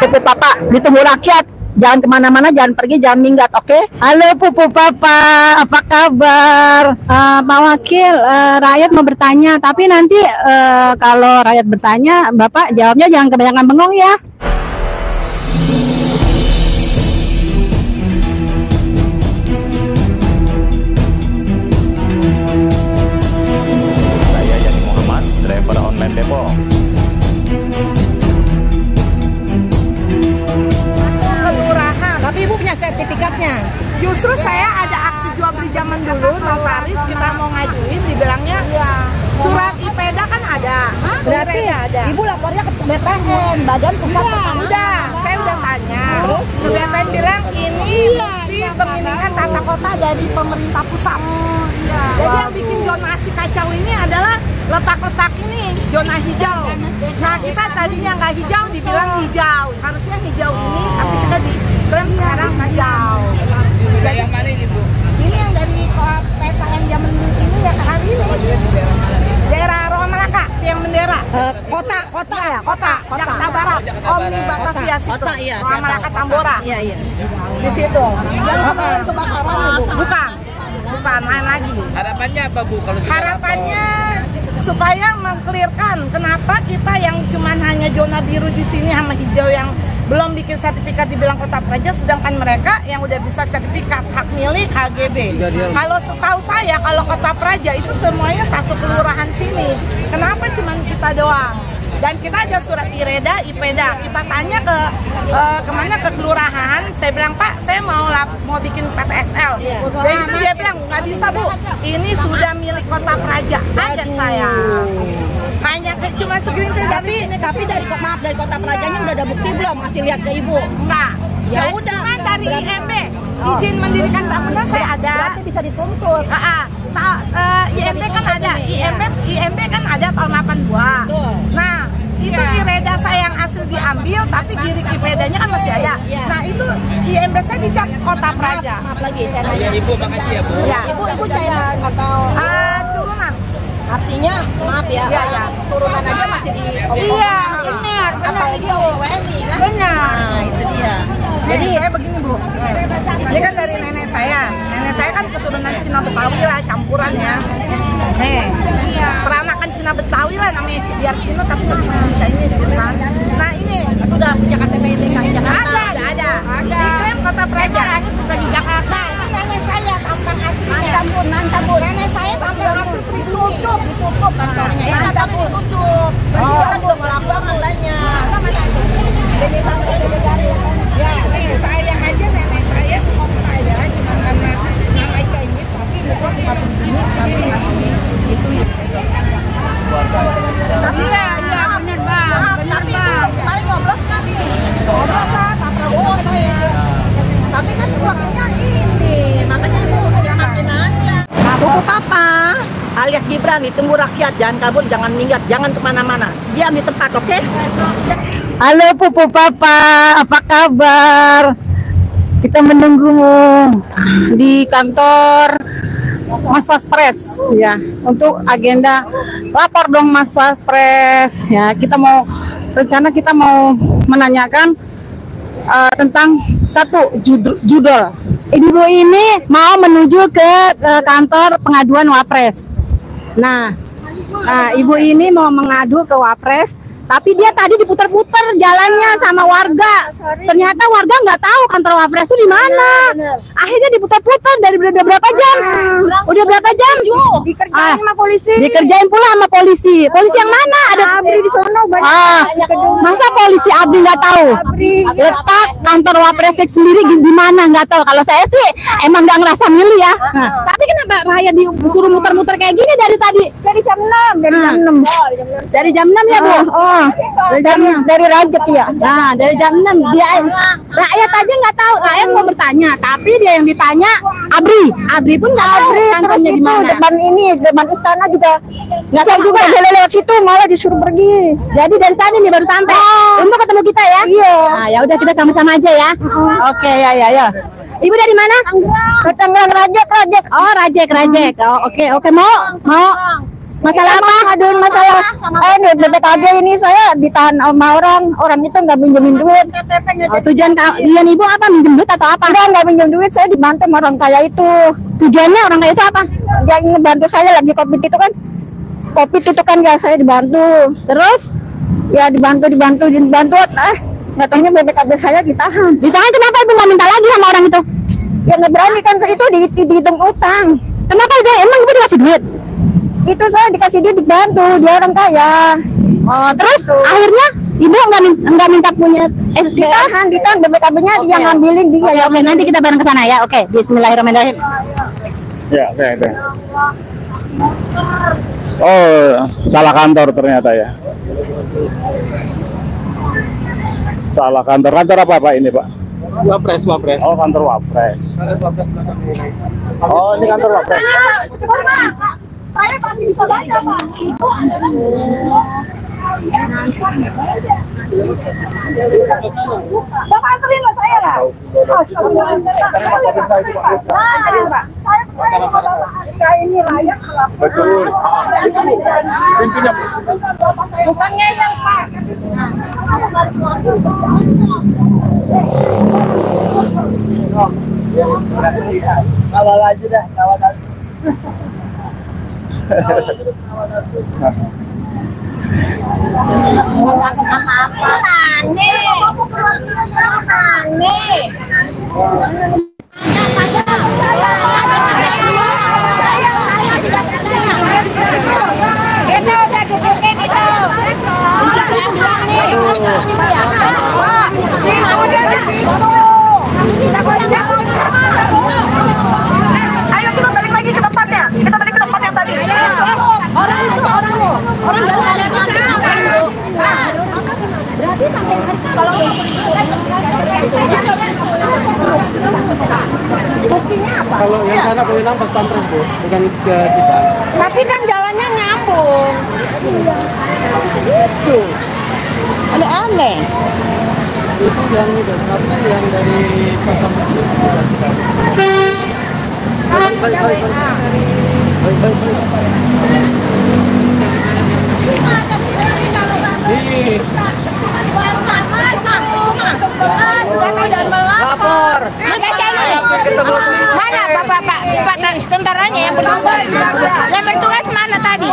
Pupu Papa, ditunggu rakyat. Jangan kemana-mana, jangan pergi, jangan minggat, oke? Halo Pupu Papa, apa kabar? Pak Wakil, rakyat mau bertanya, tapi nanti kalau rakyat bertanya, Bapak jawabnya jangan kebanyakan bengong ya. Saya Yani Muhammad, driver online Depok. Tapi Ibu punya sertifikatnya. Justru saya ada akte jual beli zaman dulu, notaris kita mau ngajuin, dibilangnya surat IPEDA kan ada. Berarti ada. Ibu lapornya ke BPN, Badan Pusat Pertanahan. Udah, saya udah tanya. Ke BPN bilang ini mesti pemilihan tata kota dari pemerintah pusat. Jadi yang bikin zonasi kacau ini adalah letak-letak ini, zona hijau. Nah kita tadinya nggak hijau, dibilang hijau. Harusnya hijau ini, tapi kita diklaim sekarang hijau. Jadi, yang mana ini Bu? Ini yang dari peta yang zaman ini ya hari ini. Daerah Roa Malaka, yang bendera. Kota ya? Kota. Jakarta Barat. Omni Batavia situ. Kota, iya. Roa Malaka Tambora. Iya. Di situ. Yang kebakaran Bu. Bukan, lain lagi. Harapannya apa Bu? Harapannya supaya mengklirkan kenapa kita yang cuman hanya zona biru di sini sama hijau yang belum bikin sertifikat dibilang kota praja, sedangkan mereka yang udah bisa sertifikat hak milik HGB. Kalau setahu saya kalau kota praja itu semuanya satu kelurahan sini. Kenapa cuman kita doang? Dan kita ada surat IPEDA. Kita tanya ke kemana, ke kelurahan. Saya bilang Pak, saya mau bikin PTSL. Dan itu dia bilang nggak bisa Bu. Ini sudah milik kota praja. Agen saya. Hanya cuma segelintir Tapi dari kota Prajanya udah ada bukti belum? Masih lihat ke Ibu? enggak. Ya udah. Cuma dari IMB. Izin mendirikan bangunan saya ada. Berarti bisa dituntut. IMB kan ada. IMB kan ada tahun 82. Betul. Nah, itu IREDA saya yang asli diambil, tapi diri IPEDA-nya kan masih ada. Nah, itu IMB saya dicap kota praja. Maaf lagi, saya nanya. Ibu makasih ya Bu. Ya. Ibu Chinese atau Turunan. artinya maaf ya, Iya. turunan aja masih di Iya, benar. apalagi WNI kan? Benar. Nah, itu dia. Jadi saya begini Bu, ini kan dari nenek saya. Nenek saya kan keturunan Cina Betawi lah, campuran ya. Peranakan Cina Betawi lah namanya, biar Cina tapi masih Chinese gitu kan. Nah ini Udah punya KTP DKI Jakarta. ada. Diklaim kota praja. Di Jakarta. Ini nenek saya tampang aslinya. Campur. Nenek saya tampang asli ditutup kantornya. Ya, tapi ditutup. Kita juga melakukan katanya. Ya, nenek saya aja, nenek saya om saya cuma karena nama Chinese tapi bukan begini tapi masih itu ya. Tapi ya benar Bang. Tapi kemarin ngoblos nggak nih? Ngoblos lah, Pak Prabowo saya. Tapi kan waktunya ini, makanya Ibu makin nanya. Pupu Papa alias Gibran, ditunggu rakyat, jangan kabur, jangan minggat, jangan kemana-mana. Diam di tempat, oke? Halo Pupu Papa, apa kabar? Kita menunggumu di kantor Mas Waspres ya untuk agenda lapor dong Mas Waspres ya. Kita mau menanyakan tentang satu judul. Ibu ini mau menuju ke kantor pengaduan Wapres. Nah, Ibu ini mau mengadu ke Wapres, tapi dia tadi diputar-putar jalannya sama warga. Ternyata warga nggak tahu kantor Wapres itu di mana. Akhirnya diputar-putar dari udah berapa jam? Udah berapa jam? Dikerjain sama polisi. Dikerjain pula sama polisi. Polisi yang mana? Ada Abri di sono. Masa polisi Abri nggak tahu? Letak kantor Wapres sendiri di mana nggak tahu. Kalau saya sih emang nggak ngerasa milih ya. Tapi kenapa rakyat disuruh muter-muter kayak gini dari tadi? Dari jam 6. Dari jam 6 ya Bu? Dari Rajek ya. Nah, dari jam 6 dia rakyat aja nggak tahu. Rakyat mau bertanya, tapi dia yang ditanya Abri pun nggak tahu kantornya di mana. Depan istana juga nggak tahu juga. Lewat situ malah disuruh pergi. Jadi dari sana nih baru sampai. Untuk ketemu kita ya. Iya. Nah, ya udah kita sama-sama aja ya. Oke, ya. Ibu dari mana? Tangerang. Rajek. Oh, Rajek. Oh, oke. Mau Masalah apa? Ngaduin masalah di BPKB ini saya ditahan sama orang itu nggak minjemin duit. Tujuan ibu apa, minjem duit atau apa? Nggak minjem duit, saya dibantu sama orang kaya itu. Tujuannya orang kaya itu apa? Yang ngebantu saya lagi COVID itu kan. COVID itu kan ya saya dibantu. Terus ya dibantu. Katanya BPKB saya ditahan. Ditahan kenapa ibu nggak minta lagi sama orang itu? Ya nggak berani kan, itu dihitung utang. Kenapa itu? Emang ibu dikasih duit? Itu saya dikasih duit dibantu, dia orang kaya. Oh, terus akhirnya ibu nggak minta punya ditahan BPKB-nya yang ngambilin dia. Oke, nanti kita bareng ke sana ya. Oke, bismillahirrahmanirrahim. Ya, oke. Oh, salah kantor ternyata ya. Salah kantor. Kantor apa Pak ini Pak? Wapres. Oh, kantor Wapres. Oh, ini kantor Wapres. Saya pasti bisa baca, Pak. Bapak anterin lah saya lah. Saya ini layak. Betul. Pintunya. Bukannya yang Pak. Kawal aja dah, kawal aja. Ayo kita balik lagi ke tempatnya. Kita balik ke tempat yang tadi. Berarti sampai kalau buktinya apa? Kalau yang sana bilang pas pampres Bu, bukan ke kita. Tapi kan jalannya nyambung. Itu aneh. Itu yang itu, karena yang dari pampres. Lapor. Mana Pak tentaranya yang bertugas? Yang bertugas mana tadi?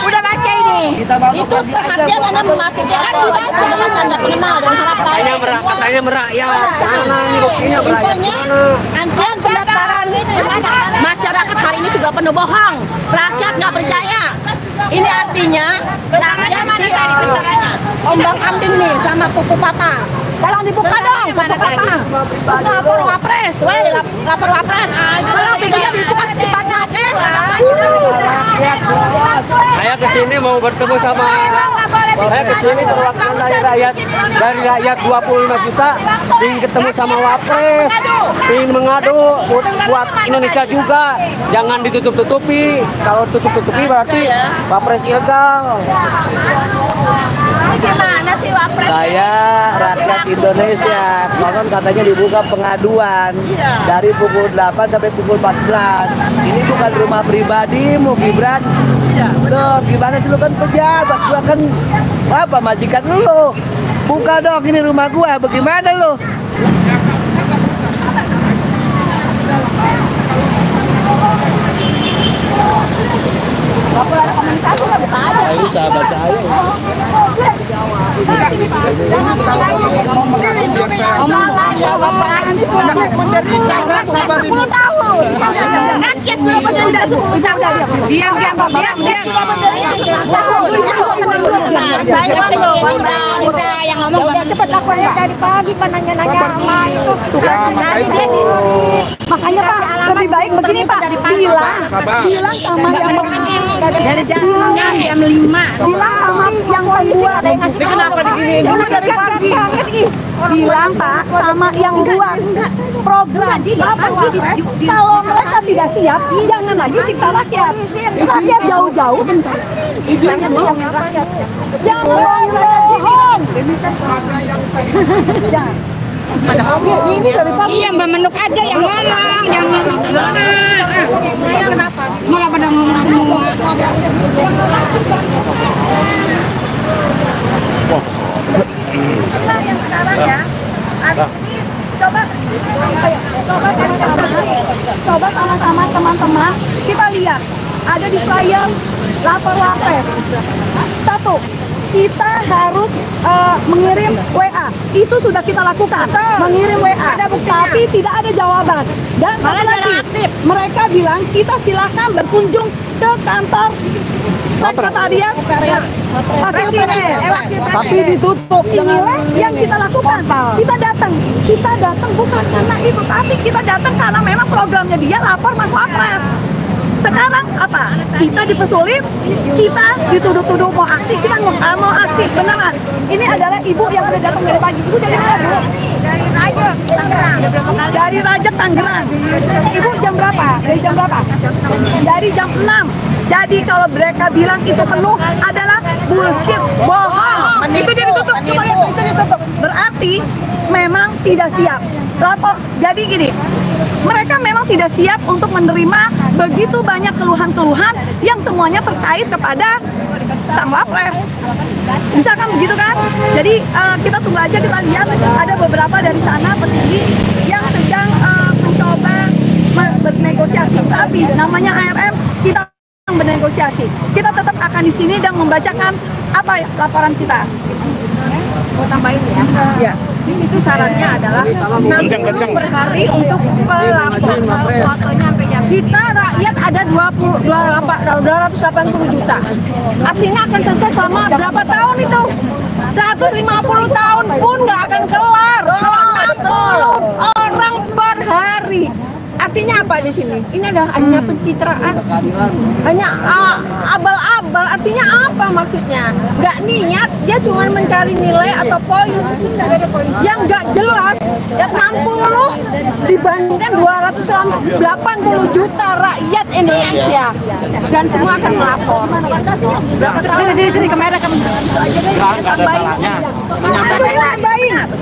Udah baca ini. Itu perhatian Anda memasuki dengan tanda pengenal dan harap tahu. Katanya merakyat. Mana ini buktinya merakyat? Antrian pendaftaran masyarakat hari ini sudah penuh bohong. Rakyat nggak percaya. Ini artinya rakyat ombang-ambing nih sama pupu papa. Tolong dibuka dong pupu papa. Lapor Wapres, lapor Wapres. Tolong pintunya dibuka secepatnya, oke? Saya kesini mau bertemu sama. Saya kesini perwakilan dari rakyat 25 juta. Ingin ketemu sama Wapres. Ingin mengadu buat Indonesia juga. Jangan ditutup-tutupi. Kalau tutup-tutupi berarti Wapres ilegal. Gimana sih Wapres? Saya rakyat Indonesia, bahkan katanya dibuka pengaduan dari pukul 8 sampai pukul 14. Ini bukan rumah pribadimu, Gibran. Loh, gimana sih lu kan pejabat, gua kan apa majikan lu. Buka dong, ini rumah gua, bagaimana lu? Ini sahabat saya. Yang ngomong udah cepet laporan dari pagi Pak, nanya-nanya sama itu. Makanya Pak, lebih baik begini Pak, bilang sama yang dari jam 5 bilang sama yang pembuat. Kenapa digini dari pagi? Bilang Pak sama yang buat program apa kalau mereka tidak siap, jangan lagi siksa rakyat. Rakyat jauh-jauh. Jangan bohong. Ini dari pagi. Iya, Mbak Menuk aja yang ngomong, yang kenapa? Malah pada ngomong semua. Inilah yang sekarang ya. Ada ini coba sama-sama teman-teman kita lihat ada di flyer lapor Wapres. Satu, kita harus mengirim WA. Itu sudah kita lakukan. Mengirim WA. Tapi tidak ada jawaban. Dan satu lagi, mereka bilang kita silakan berkunjung ke kantor sekretariat wakil presiden. Tapi ditutup. Inilah yang kita lakukan. Kita datang bukan karena itu, tapi kita datang karena memang programnya dia lapor Mas Wapres. Sekarang apa? Kita dipersulit, kita dituduh-tuduh mau aksi, kita mau aksi beneran. Ini adalah ibu yang udah datang dari pagi. Ibu dari mana, Bu? Dari Rajak, Tangerang. Dari Rajak, Tangerang. Ibu jam berapa? Dari jam berapa? Dari jam 6. Jadi kalau mereka bilang itu penuh adalah bullshit, bohong. Itu dia ditutup. Itu ditutup. Berarti memang tidak siap. Lapor. Jadi gini, mereka memang tidak siap untuk menerima begitu banyak keluhan-keluhan yang semuanya terkait kepada Sang Wapres. Misalkan begitu kan? Jadi kita tunggu aja, kita lihat ada beberapa dari sana petinggi yang sedang mencoba bernegosiasi. Tapi namanya ARM, kita bernegosiasi. Kita tetap akan di sini dan membacakan apa laporan kita. Mau tambahin ya? Ya. Di situ syaratnya adalah 60 per hari untuk pelapor. Kita rakyat ada 280 juta. Artinya akan selesai sama berapa tahun itu? 150 tahun pun nggak akan kelar. 60 orang per hari. Artinya apa di sini? Ini adalah hanya pencitraan, hanya abal-abal. Artinya apa maksudnya? Nggak niat, dia cuma mencari nilai atau poin yang nggak jelas. 60 dibandingkan 280 juta rakyat Indonesia, dan semua akan melapor. Sini kamera kamu.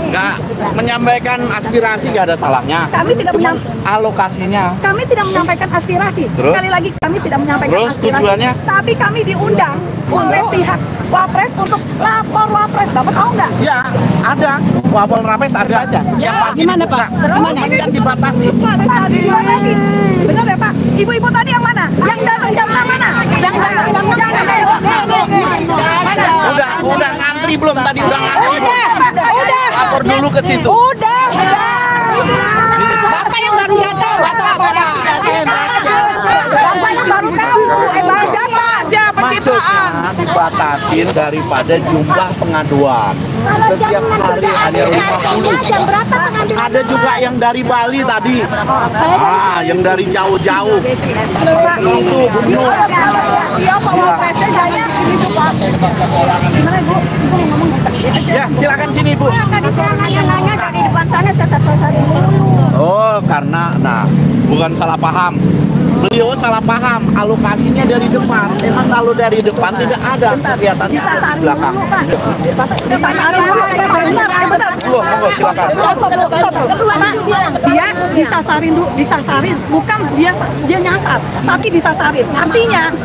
Nggak menyampaikan aspirasi, nggak ada salahnya. Kami tidak alokasinya. Kami tidak menyampaikan aspirasi. Terus? Sekali lagi kami tidak menyampaikan Terus, aspirasi. tujuannya? Tapi kami diundang oleh pihak Wapres untuk lapor Wapres. Bapak tahu nggak? Ya, ada. Wapol Rapes ada. Ya, gimana Pak? Terus kan dibatasi. Dibatasi. Benar ya Pak? Ibu-ibu tadi yang mana? Yang datang jam mana? Yang datang jam mana? Udah ngantri belum? Tadi udah ngantri belum? Udah. Lapor dulu ke situ. Udah. Bapak yang baru datang. Bapak yang baru tahu. Maksudnya dibatasin daripada jumlah pengaduan. Setiap hari hanya 50. Ada juga yang dari Bali tadi. Yang dari jauh-jauh. Itu Siapa Wapresnya jaya gitu Pak. Gimana Bu? Ibu mau ngomong. Ya, silakan sini Bu. Tadi saya nanya dari depan sana sesat-sesat dulu. Oh, karena bukan salah paham. Beliau salah paham, alokasinya dari depan. Emang kalau dari depan tidak ada, kelihatannya ada di belakang. Dia disasarin, bukan dia nyasar, tapi disasarin. Artinya,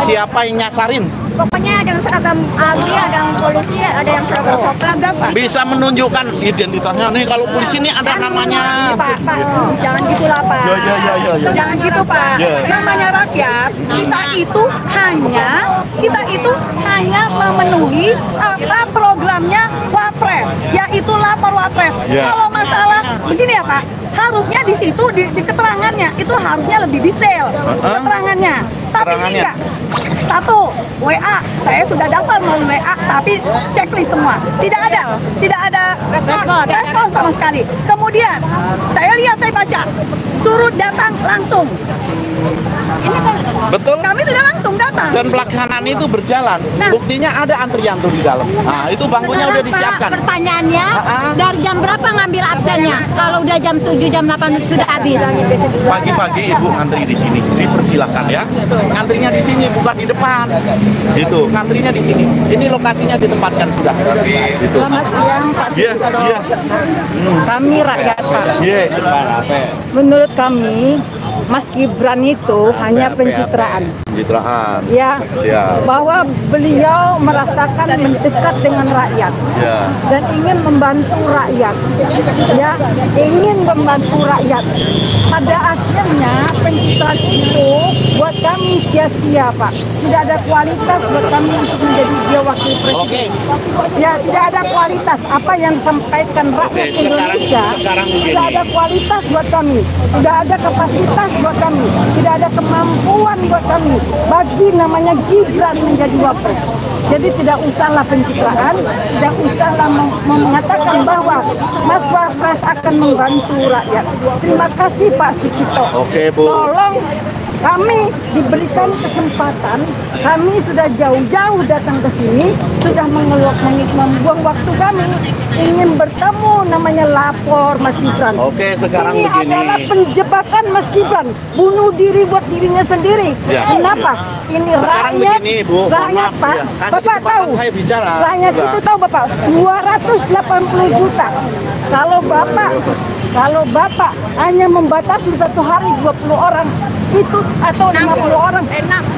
Siapa yang nyasarin? pokoknya ada yang seragam ABRI, ada yang polisi, ada yang seragam koplang. Bisa menunjukkan identitasnya. Nih kalau polisi ini ada namanya. Pak, jangan gitulah Pak. Ya. Jangan gitu Pak. Ya. Namanya rakyat, kita itu hanya memenuhi apa programnya Wapres, yaitu lapor Wapres. Ya. Kalau masalah begini ya Pak, harusnya di situ di keterangannya itu harusnya lebih detail keterangannya. Tapi ini enggak. Satu, WA, saya sudah daftar melalui WA, tapi checklist semua. Tidak ada respon sama sekali. Kemudian, saya baca, turut datang langsung. Ini kan Betul. kami sudah langsung datang. Dan pelaksanaan itu berjalan. Nah. Buktinya ada antrian tuh di dalam. Nah, itu bangkunya udah disiapkan. Pertanyaannya, dari jam berapa ngambil absennya? Kalau udah jam 7, jam 8 sudah habis. Pagi-pagi Ibu ngantri di sini. Dipersilakan ya. Ngantrinya di sini, bukan di depan. Itu, ngantrinya di sini. Ini lokasinya ditempatkan sudah. Itu. Selamat siang Pak. Iya. Kami rakyat Pak. Iya. Menurut kami Mas Gibran itu hanya pencitraan. Pencitraan. Ya, Ya. bahwa beliau merasakan mendekat dengan rakyat Ya. dan ingin membantu rakyat. Ya, ingin membantu rakyat. Pada akhirnya pencitraan itu buat kami sia-sia, Pak. Tidak ada kualitas buat kami untuk menjadi dia wakil presiden. Oke. Ya, tidak ada kualitas apa yang disampaikan rakyat Oke, Indonesia. sekarang begini. Tidak ada kualitas buat kami, tidak ada kapasitas buat kami, tidak ada kemampuan buat kami bagi namanya Gibran menjadi wapres. Jadi tidak usahlah pencitraan, tidak usahlah mengatakan bahwa Mas Wapres akan membantu rakyat. Terima kasih Pak Sucipto. Oke, Bu. Tolong kami diberikan kesempatan, kami sudah jauh-jauh datang ke sini, sudah membuang waktu kami, ingin bertemu namanya lapor Mas Gibran. Oke, sekarang ini begini. adalah penjebakan Mas Gibran, bunuh diri buat dirinya sendiri. Ya. Kenapa? Ini Sekarang rakyat, begini, Bu, mohon rakyat maaf, Pak, ya. Kasih Bapak kesempatan tahu, saya bicara. rakyat Juga. itu tahu Bapak, 280 juta. Kalau Bapak hanya membatasi satu hari 20 orang, itu atau 50 orang,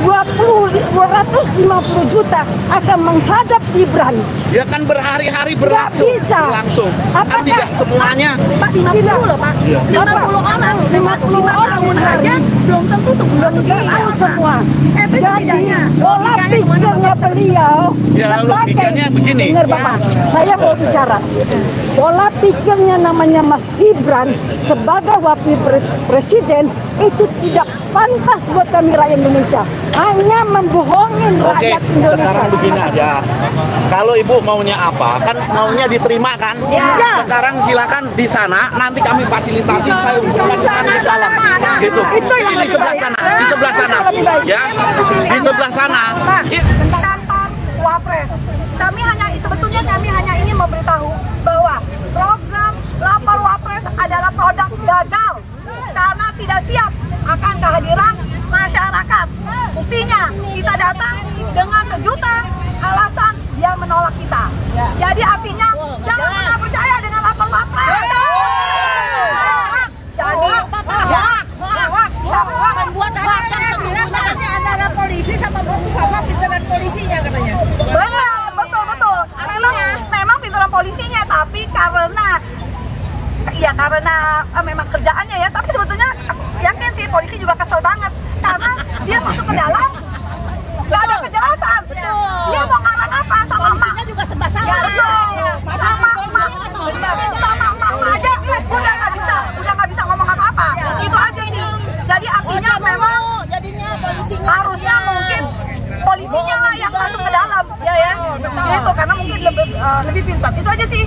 250 juta akan menghadap Gibran. Ya kan berhari-hari Nggak berlangsung. bisa. Berlangsung. Kan Apakah tidak semuanya. Pak 50 loh Pak. Iya. 50 orang, 50 orang saja belum tentu semua. Jadi pola pikirnya beliau Ya, logikanya begini. Dengar Bapak, saya mau bicara. Pola pikirnya namanya Mas Gibran sebagai wakil presiden itu tidak pantas buat kami rakyat Indonesia. Hanya membohongin Oke, rakyat Indonesia. sekarang begini aja. Kalau Ibu maunya apa? Kan maunya diterima kan? Ya. Sekarang silakan di sana, nanti kami fasilitasi saya hubungan dengan di dalam. Gitu. Itu yang Di lebih sebelah baik. sana, di sebelah sana. Itu lebih baik. Ya. Di sebelah sana. Kantor Wapres. Sebetulnya kami hanya ingin memberitahu bahwa program lapor Wapres adalah produk gagal karena tidak siap akan kehadiran masyarakat. Buktinya kita datang dengan sejuta alasan dia menolak kita. Jadi artinya jangan pernah percaya dengan lapor Wapres. Jadi Buat katanya antara polisi sama bapak pintaran polisinya katanya. betul. Memang pintaran polisinya, tapi karena memang kerjaannya ya. Tapi sebetulnya aku yakin sih polisi juga kesel banget karena dia masuk ke dalam nggak ada kejelasan. Dia mau ngarang apa sama emak juga serba salah. sama emak aja udah nggak bisa ngomong apa-apa. Itu aja sih. Jadi artinya memang jadinya polisinya harusnya mungkin polisinya lah yang masuk ke dalam ya gitu karena mungkin lebih pintar. Itu aja sih.